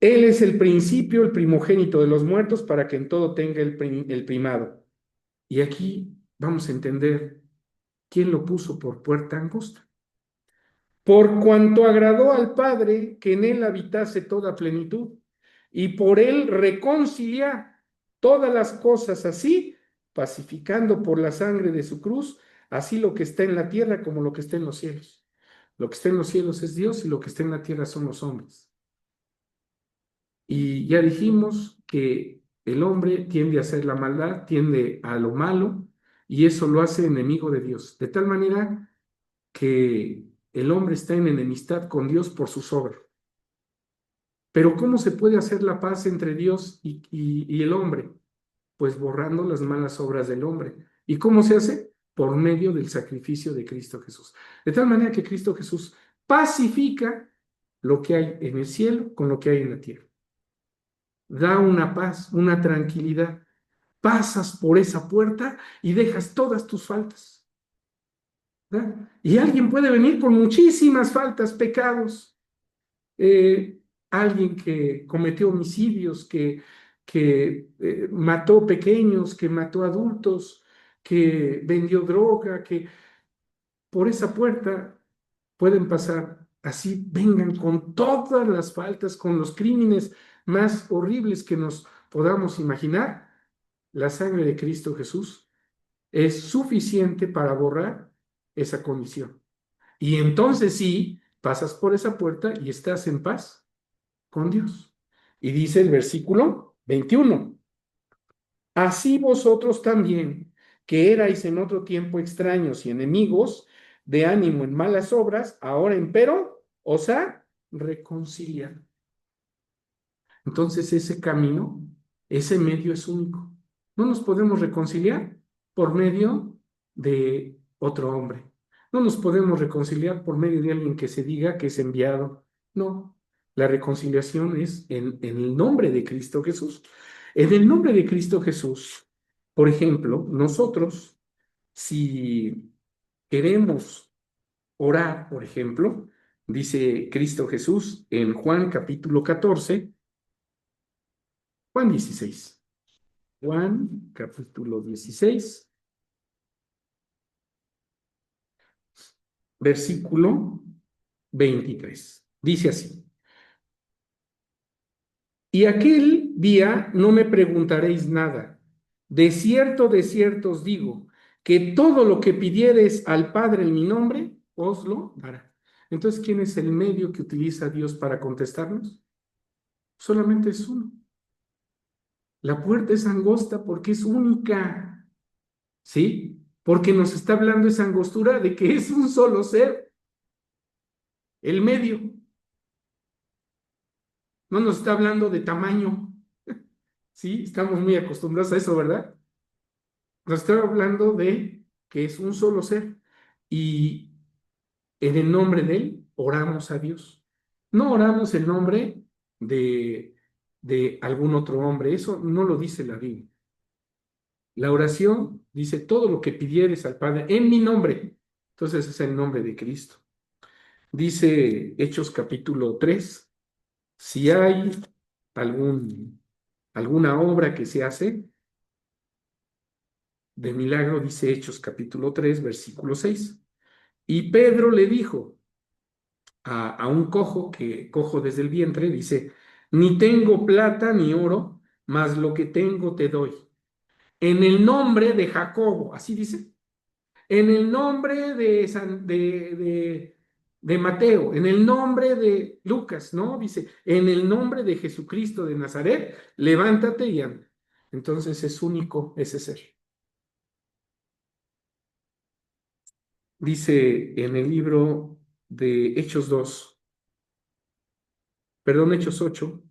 Él es el principio, el primogénito de los muertos, para que en todo tenga el primado. Y aquí vamos a entender quién lo puso por puerta angosta. Por cuanto agradó al Padre que en él habitase toda plenitud, y por él reconciliar todas las cosas así, pacificando por la sangre de su cruz, así lo que está en la tierra como lo que está en los cielos. Lo que está en los cielos es Dios y lo que está en la tierra son los hombres. Y ya dijimos que el hombre tiende a hacer la maldad, tiende a lo malo, y eso lo hace enemigo de Dios, de tal manera que el hombre está en enemistad con Dios por sus obras. Pero ¿cómo se puede hacer la paz entre Dios y el hombre? Pues borrando las malas obras del hombre. ¿Y cómo se hace? Por medio del sacrificio de Cristo Jesús. De tal manera que Cristo Jesús pacifica lo que hay en el cielo con lo que hay en la tierra. Da una paz, una tranquilidad. Pasas por esa puerta y dejas todas tus faltas, ¿verdad? Y alguien puede venir con muchísimas faltas, pecados. Eh, Alguien que cometió homicidios, que mató pequeños, que mató adultos, que vendió droga, que por esa puerta pueden pasar. Así vengan con todas las faltas, con los crímenes más horribles que nos podamos imaginar. La sangre de Cristo Jesús es suficiente para borrar esa condición. Y entonces sí, pasas por esa puerta y estás en paz con Dios. Y dice el versículo 21, así vosotros también, que erais en otro tiempo extraños y enemigos, de ánimo en malas obras, ahora empero os ha reconciliado. Entonces ese camino, ese medio es único. No nos podemos reconciliar por medio de otro hombre. No nos podemos reconciliar por medio de alguien que se diga que es enviado. No, la reconciliación es en el nombre de Cristo Jesús. En el nombre de Cristo Jesús, por ejemplo, nosotros, si queremos orar, por ejemplo, dice Cristo Jesús en Juan capítulo 14, Juan 16. Juan, capítulo 16, versículo 23. Dice así, y aquel día no me preguntaréis nada. De cierto os digo, que todo lo que pidiereis al Padre en mi nombre, os lo dará. Entonces, ¿quién es el medio que utiliza Dios para contestarnos? Solamente es uno. La puerta es angosta porque es única, ¿sí? Porque nos está hablando esa angostura de que es un solo ser, el medio. No nos está hablando de tamaño, ¿sí? Estamos muy acostumbrados a eso, ¿verdad? Nos está hablando de que es un solo ser. Y en el nombre de él oramos a Dios. No oramos el nombre de, de algún otro hombre, eso no lo dice la Biblia. La oración dice todo lo que pidieres al Padre en mi nombre. Entonces es el nombre de Cristo. Dice Hechos capítulo 3, si hay alguna obra que se hace de milagro, dice Hechos capítulo 3 versículo 6. Y Pedro le dijo a un cojo, que cojo desde el vientre, dice, ni tengo plata ni oro, mas lo que tengo te doy. En el nombre de Jacobo, así dice, en el nombre de Mateo, en el nombre de Lucas, ¿no? Dice, en el nombre de Jesucristo de Nazaret, levántate y anda. Entonces es único ese ser. Dice en el libro de Hechos 2, perdón, Hechos 8,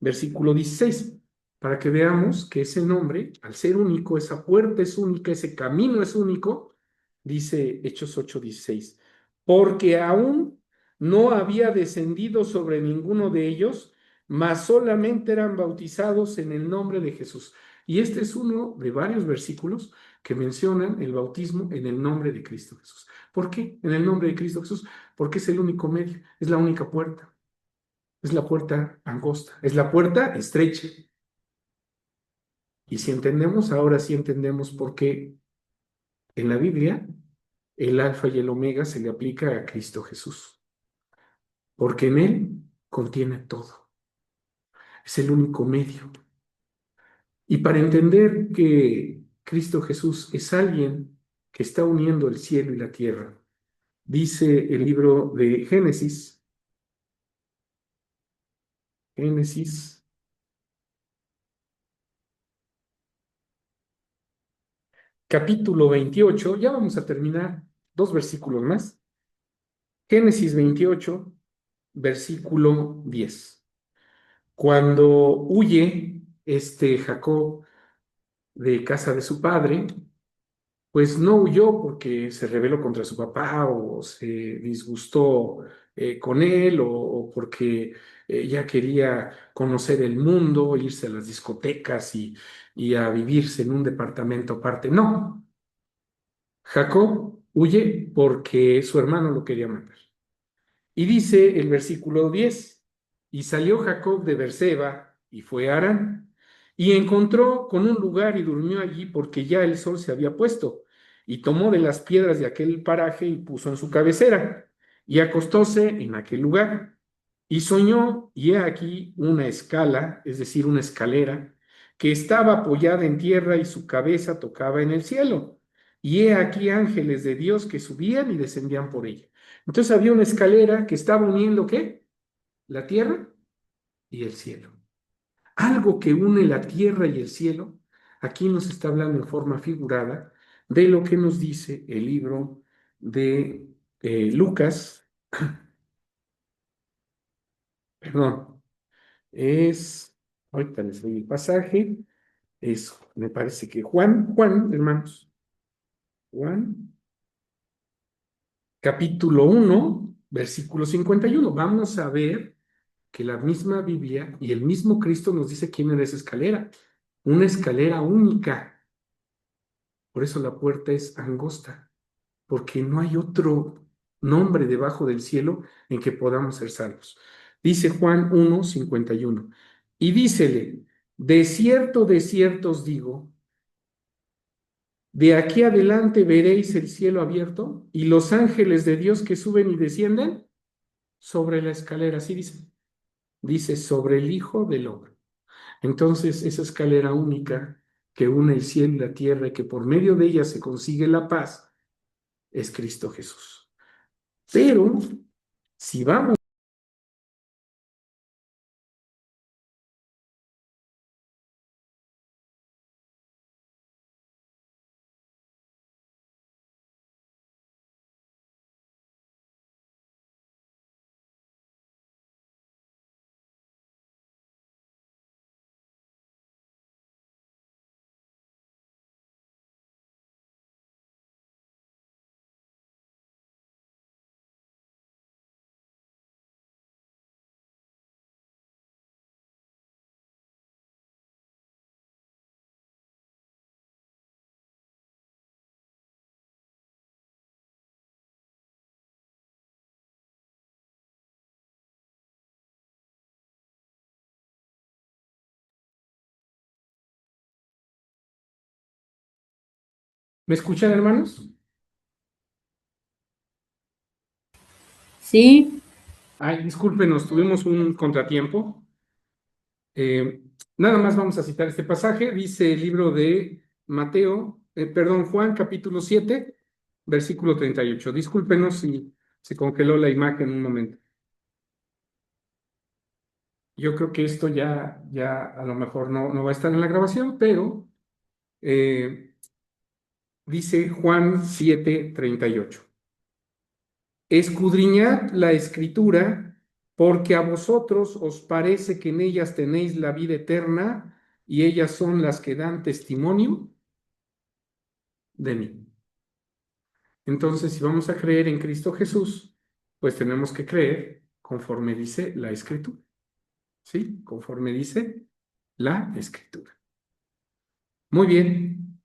versículo 16, para que veamos que ese nombre, al ser único, esa puerta es única, ese camino es único, dice Hechos 8:16, porque aún no había descendido sobre ninguno de ellos, mas solamente eran bautizados en el nombre de Jesús. Y este es uno de varios versículos que mencionan el bautismo en el nombre de Cristo Jesús. ¿Por qué? En el nombre de Cristo Jesús, porque es el único medio, es la única puerta. Es la puerta angosta, es la puerta estrecha. Y si entendemos, ahora sí entendemos por qué en la Biblia el alfa y el omega se le aplica a Cristo Jesús, porque en él contiene todo, es el único medio. Y para entender que Cristo Jesús es alguien que está uniendo el cielo y la tierra, dice el libro de Génesis, Génesis capítulo 28, ya vamos a terminar, dos versículos más. Génesis 28, versículo 10. Cuando huye Jacob de casa de su padre, pues no huyó porque se rebeló contra su papá o se disgustó con él o porque ya quería conocer el mundo, irse a las discotecas y a vivirse en un departamento aparte. No, Jacob huye porque su hermano lo quería matar. Y dice el versículo 10, y salió Jacob de Berseba y fue a Harán, y encontró con un lugar y durmió allí porque ya el sol se había puesto, y tomó de las piedras de aquel paraje y puso en su cabecera, y acostóse en aquel lugar, y soñó, y he aquí una escala, es decir, una escalera, que estaba apoyada en tierra y su cabeza tocaba en el cielo, y he aquí ángeles de Dios que subían y descendían por ella. Entonces había una escalera que estaba uniendo ¿qué? La tierra y el cielo. Algo que une la tierra y el cielo, aquí nos está hablando en forma figurada de lo que nos dice el libro de Lucas, perdón, es, ahorita les doy el pasaje, me parece que Juan, hermanos, Juan, capítulo 1, versículo 51. Vamos a ver que la misma Biblia y el mismo Cristo nos dice quién era esa escalera, una escalera única. Por eso la puerta es angosta, porque no hay otro nombre debajo del cielo en que podamos ser salvos. Dice Juan 1:51, y dícele, de cierto os digo, de aquí adelante veréis el cielo abierto y los ángeles de Dios que suben y descienden sobre la escalera, así dice, sobre el Hijo del Hombre. Entonces, esa escalera única que une el cielo y la tierra y que por medio de ella se consigue la paz es Cristo Jesús. Pero si vamos ¿Me escuchan, hermanos? Sí, Ay, discúlpenos, tuvimos un contratiempo. Eh, Nada más vamos a citar este pasaje. Dice el libro de Mateo, perdón, Juan, capítulo 7, versículo 38. Discúlpenos si se congeló la imagen un momento. Yo creo que esto ya a lo mejor no va a estar en la grabación, pero dice Juan 7:38. Escudriñad la escritura, porque a vosotros os parece que en ellas tenéis la vida eterna, y ellas son las que dan testimonio de mí. Entonces, si vamos a creer en Cristo Jesús, pues tenemos que creer conforme dice la escritura. ¿Sí? Conforme dice la escritura. Muy bien,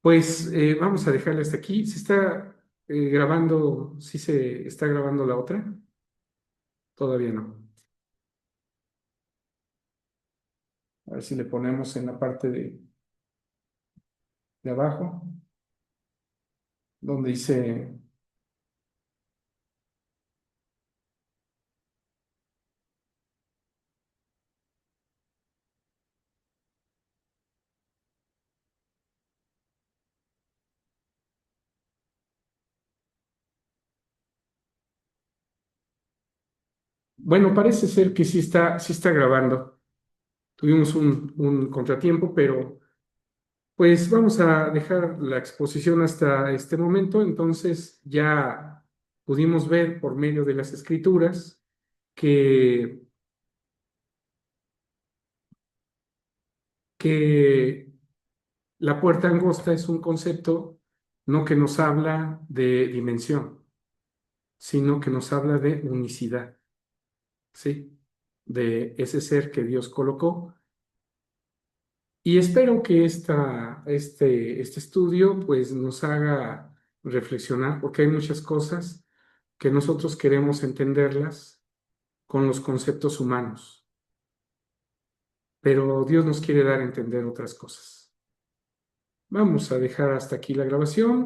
pues vamos a dejarle hasta aquí. ¿Se está grabando? ¿Sí se está grabando la otra? Todavía no. A ver si le ponemos en la parte de abajo, donde dice, bueno, parece ser que sí está grabando. Tuvimos un contratiempo, pero pues vamos a dejar la exposición hasta este momento. Entonces ya pudimos ver por medio de las escrituras que, que la puerta angosta es un concepto no que nos habla de dimensión, sino que nos habla de unicidad, ¿sí? De ese ser que Dios colocó. Y espero que este estudio pues nos haga reflexionar, porque hay muchas cosas que nosotros queremos entenderlas con los conceptos humanos, pero Dios nos quiere dar a entender otras cosas. Vamos a dejar hasta aquí la grabación.